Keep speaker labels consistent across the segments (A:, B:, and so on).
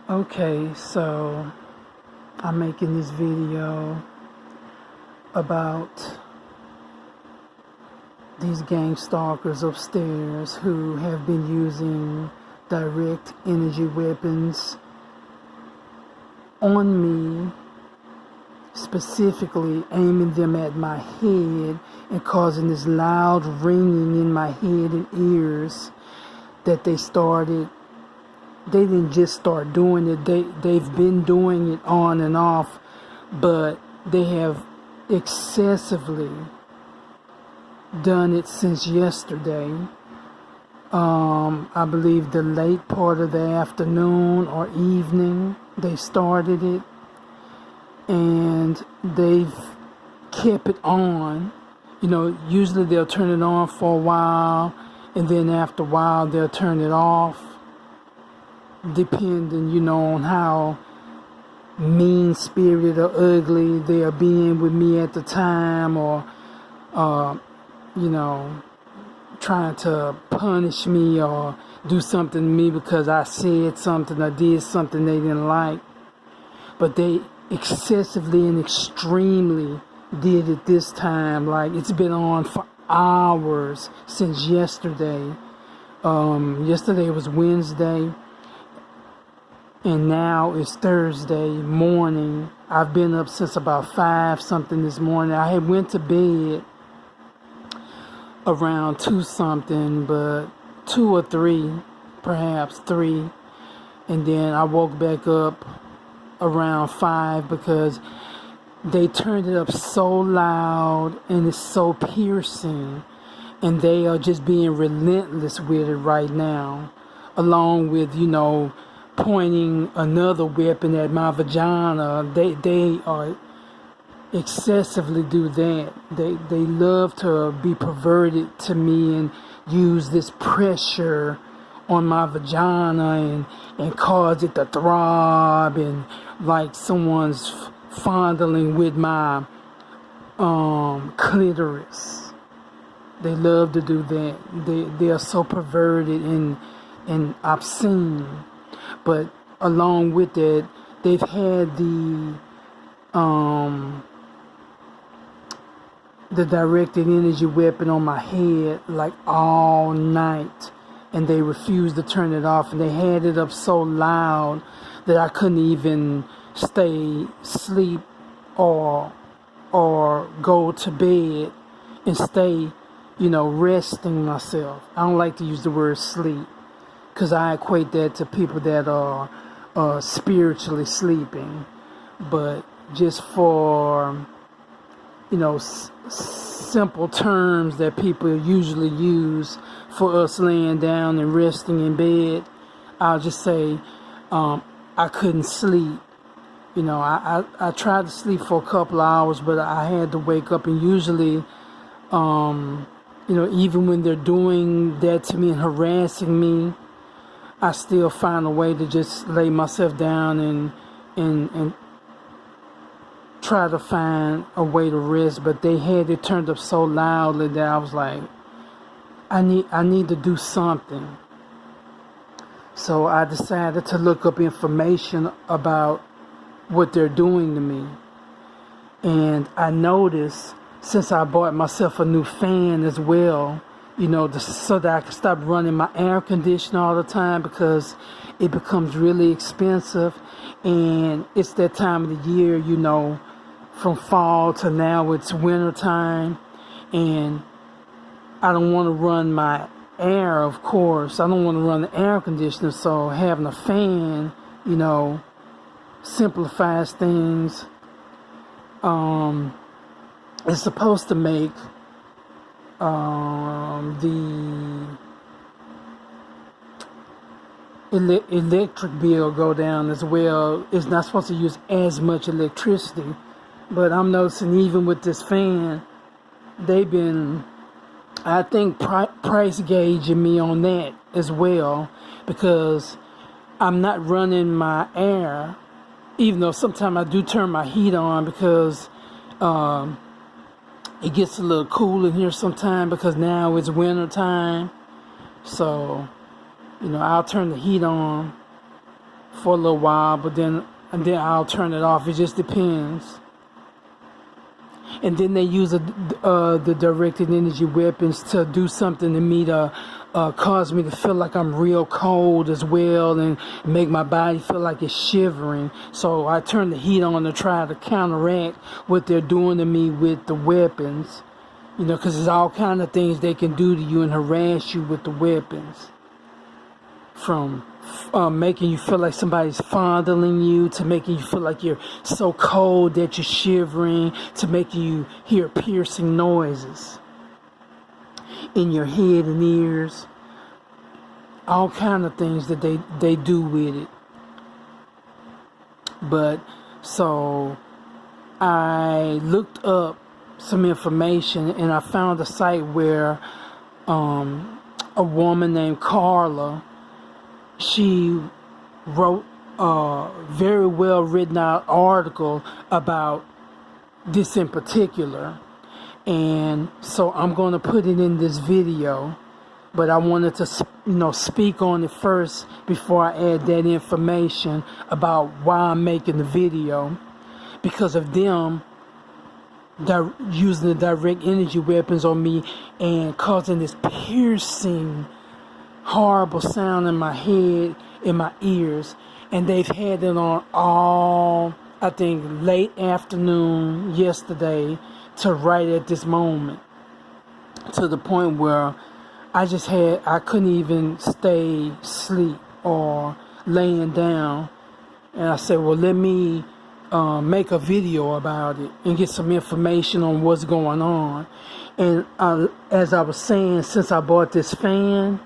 A: Okay, so I'm making this video about these gang stalkers upstairs who have been using direct energy weapons on me, specifically aiming them at my head and causing this loud ringing in my head and ears that they didn't just start doing it, they've been doing it on and off, but they have excessively done it since yesterday. I believe the late part of the afternoon or evening they started it, and they've kept it on. Usually they'll turn it on for a while, and then after a while they'll turn it off, depending, on how mean-spirited or ugly they are being with me at the time, or, trying to punish me or do something to me because I said something or did something they didn't like. But they excessively and extremely did it this time. Like, it's been on for hours since yesterday. Yesterday was Wednesday, and now it's Thursday morning. I've been up since about 5 something this morning. I had went to bed around 2 something, but 2 or 3, perhaps 3. And then I woke back up around 5 because they turned it up so loud and it's so piercing, and they are just being relentless with it right now, along with, pointing another weapon at my vagina. They are excessively do that. They love to be perverted to me and use this pressure on my vagina and cause it to throb, and like someone's fondling with my clitoris. They love to do that. They are so perverted and obscene. But along with that, they've had the directed energy weapon on my head like all night, and they refused to turn it off, and they had it up so loud that I couldn't even sleep or go to bed and stay, resting myself. I don't like to use the word sleep, because I equate that to people that are spiritually sleeping. But just for, simple terms that people usually use for us laying down and resting in bed, I'll just say I couldn't sleep. I tried to sleep for a couple of hours, but I had to wake up, and usually, even when they're doing that to me and harassing me, I still find a way to just lay myself down and try to find a way to rest. But they had it turned up so loudly that I was like, I need to do something. So I decided to look up information about what they're doing to me. And I noticed, since I bought myself a new fan as well, so that I can stop running my air conditioner all the time, because it becomes really expensive. And it's that time of the year, from fall to now it's winter time, and I don't want to run my air, of course. I don't want to run the air conditioner, so having a fan, simplifies things. It's supposed to make the electric bill go down as well. It's not supposed to use as much electricity, but I'm noticing even with this fan, they've been, I think, price gauging me on that as well, because I'm not running my air, even though sometimes I do turn my heat on, because it gets a little cool in here sometimes, because now it's winter time. So, I'll turn the heat on for a little while, but then I'll turn it off. It just depends. And then they use the directed energy weapons to do something to me to cause me to feel like I'm real cold as well, and make my body feel like it's shivering. So I turn the heat on to try to counteract what they're doing to me with the weapons. Because there's all kind of things they can do to you and harass you with the weapons. From making you feel like somebody's fondling you, to making you feel like you're so cold that you're shivering, to making you hear piercing noises in your head and ears. All kind of things that they do with it. But so I looked up some information, and I found a site where a woman named Carla, she wrote a very well written out article about this in particular. And so I'm going to put it in this video, but I wanted to speak on it first before I add that information about why I'm making the video. Because of them using the direct energy weapons on me and causing this piercing, horrible sound in my head, in my ears. And they've had it on all, I think, late afternoon yesterday to right at this moment, to the point where I couldn't even stay asleep or laying down. And I said, well, let me make a video about it and get some information on what's going on. And as I was saying, since I bought this fan,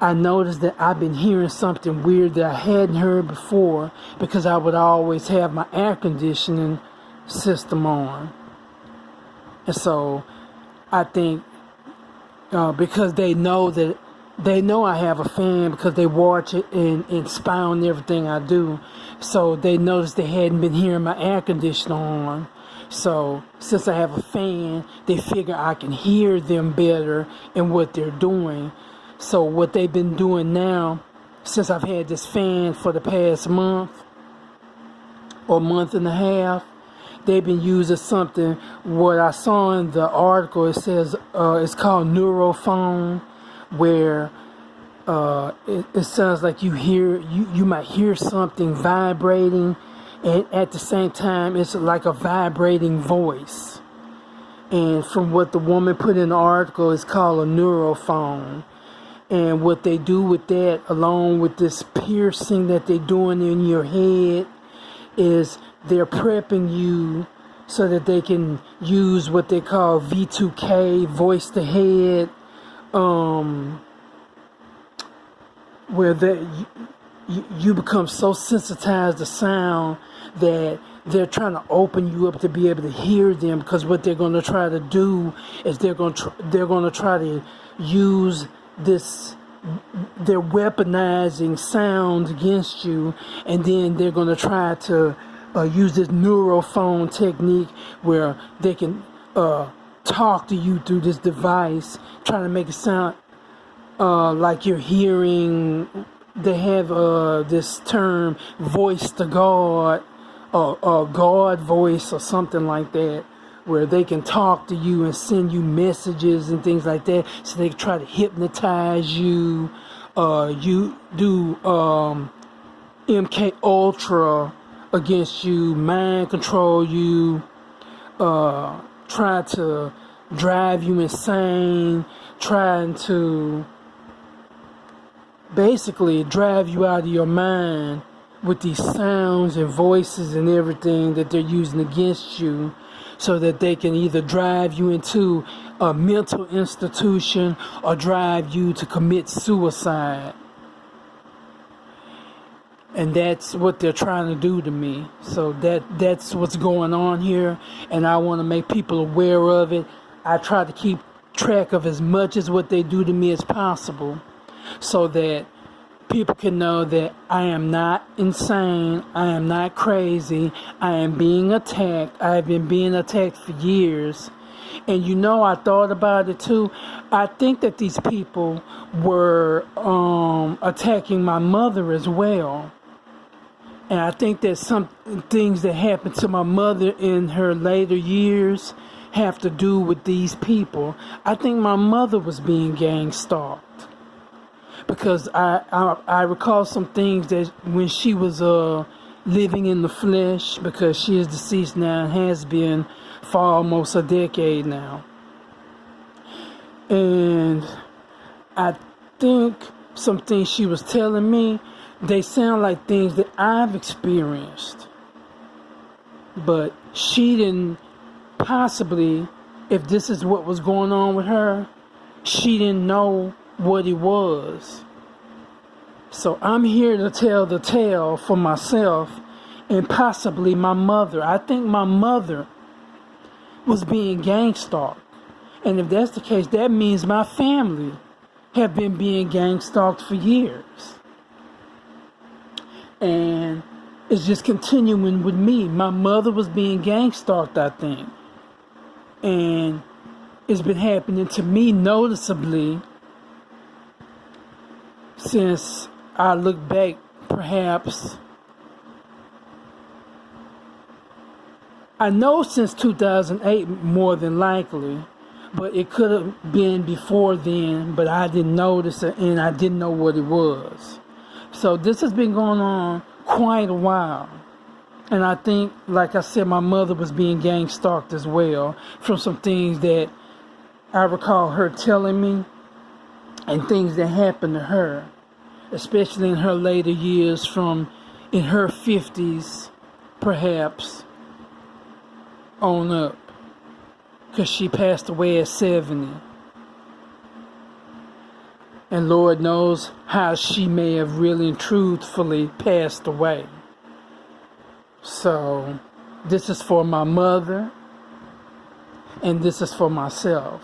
A: I noticed that I've been hearing something weird that I hadn't heard before, because I would always have my air conditioning system on. And so I think because they know I have a fan, because they watch it and spy on everything I do. So they noticed they hadn't been hearing my air conditioner on. So since I have a fan, they figure I can hear them better in what they're doing. So what they've been doing now, since I've had this fan for the past month or month and a half, they've been using something, what I saw in the article, it says it's called neurophone, where it sounds like you might hear something vibrating, and at the same time it's like a vibrating voice. And from what the woman put in the article, it's called a neurophone. And what they do with that, along with this piercing that they're doing in your head, is they're prepping you so that they can use what they call V2K, voice to head, where you become so sensitized to sound that they're trying to open you up to be able to hear them. Because what they're going to try to do is they're going to try to use this, they're weaponizing sound against you, and then they're going to try to use this neurophone technique where they can talk to you through this device, trying to make it sound like you're hearing. They have this term, voice to God, or God voice, or something like that, where they can talk to you and send you messages and things like that. So they try to hypnotize you. You do MK Ultra against you, mind control you, try to drive you insane, trying to basically drive you out of your mind with these sounds and voices and everything that they're using against you, so that they can either drive you into a mental institution or drive you to commit suicide. And that's what they're trying to do to me. So that's what's going on here, and I want to make people aware of it. I try to keep track of as much as what they do to me as possible, so that people can know that I am not insane, I am not crazy, I am being attacked. I have been being attacked for years. And I thought about it too. I think that these people were attacking my mother as well. And I think that some things that happened to my mother in her later years have to do with these people. I think my mother was being gang stalked because I recall some things that when she was living in the flesh, because she is deceased now and has been for almost a decade now. And I think some things she was telling me, they sound like things that I've experienced. But she didn't possibly, if this is what was going on with her, she didn't know what it was. So I'm here to tell the tale for myself and possibly my mother. I think my mother was being gang stalked. And if that's the case, that means my family have been being gang stalked for years. And it's just continuing with me. My mother was being gang stalked, I think. And it's been happening to me noticeably since I look back, perhaps. I know since 2008, more than likely. But it could have been before then, but I didn't notice it and I didn't know what it was. So this has been going on quite a while. And I think, like I said, my mother was being gang stalked as well from some things that I recall her telling me and things that happened to her, especially in her later years, from in her 50s, perhaps, on up. Because she passed away at 70. And Lord knows how she may have really and truthfully passed away. So this is for my mother and this is for myself.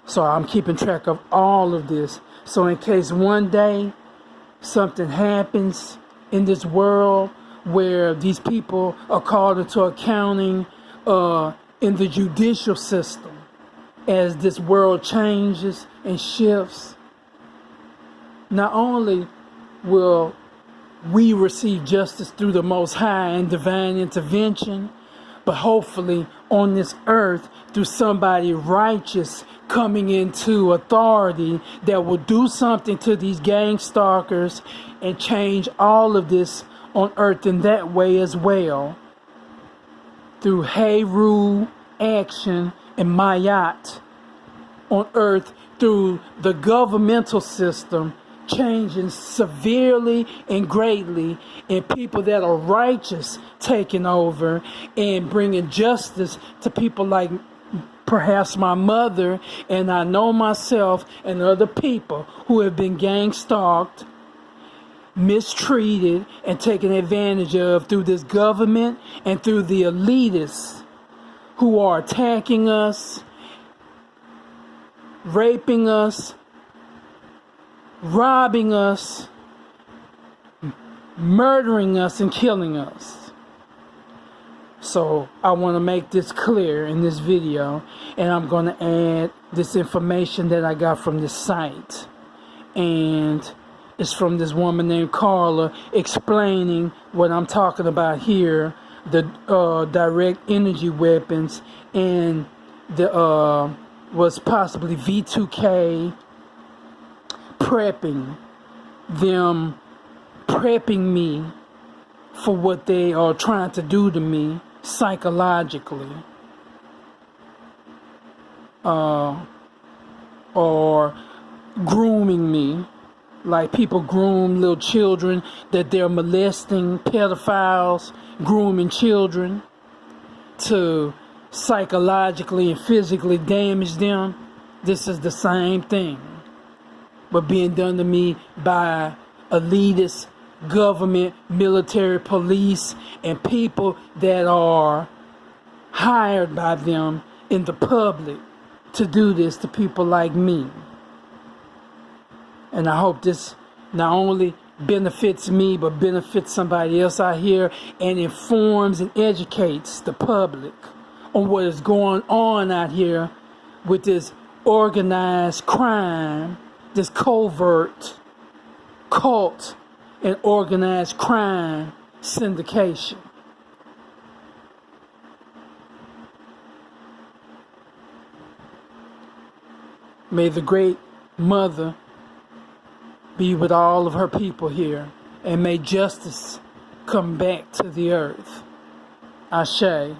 A: So I'm keeping track of all of this. So in case one day something happens in this world where these people are called into accounting, in the judicial system, as this world changes and shifts, not only will we receive justice through the Most High and divine intervention, but hopefully on this earth through somebody righteous coming into authority that will do something to these gang stalkers and change all of this on earth in that way as well. Through Heru action and Mayat on earth, through the governmental system changing severely and greatly, and people that are righteous taking over and bringing justice to people like perhaps my mother, and I know myself and other people who have been gang stalked, mistreated, and taken advantage of through this government and through the elitists who are attacking us, raping us, robbing us, murdering us, and killing us. So I want to make this clear in this video, and I'm going to add this information that I got from this site. And it's from this woman named Carla explaining what I'm talking about here, the direct energy weapons, and the was possibly V2K prepping me for what they are trying to do to me psychologically, or grooming me, like people groom little children that they're molesting, pedophiles grooming children to psychologically and physically damage them. This is the same thing, but being done to me by elitist government, military, police, and people that are hired by them in the public to do this to people like me. And I hope this not only benefits me, but benefits somebody else out here and informs and educates the public on what is going on out here with this organized crime, this covert cult and organized crime syndication. May the great mother be with all of her people here, and may justice come back to the earth. Ashe.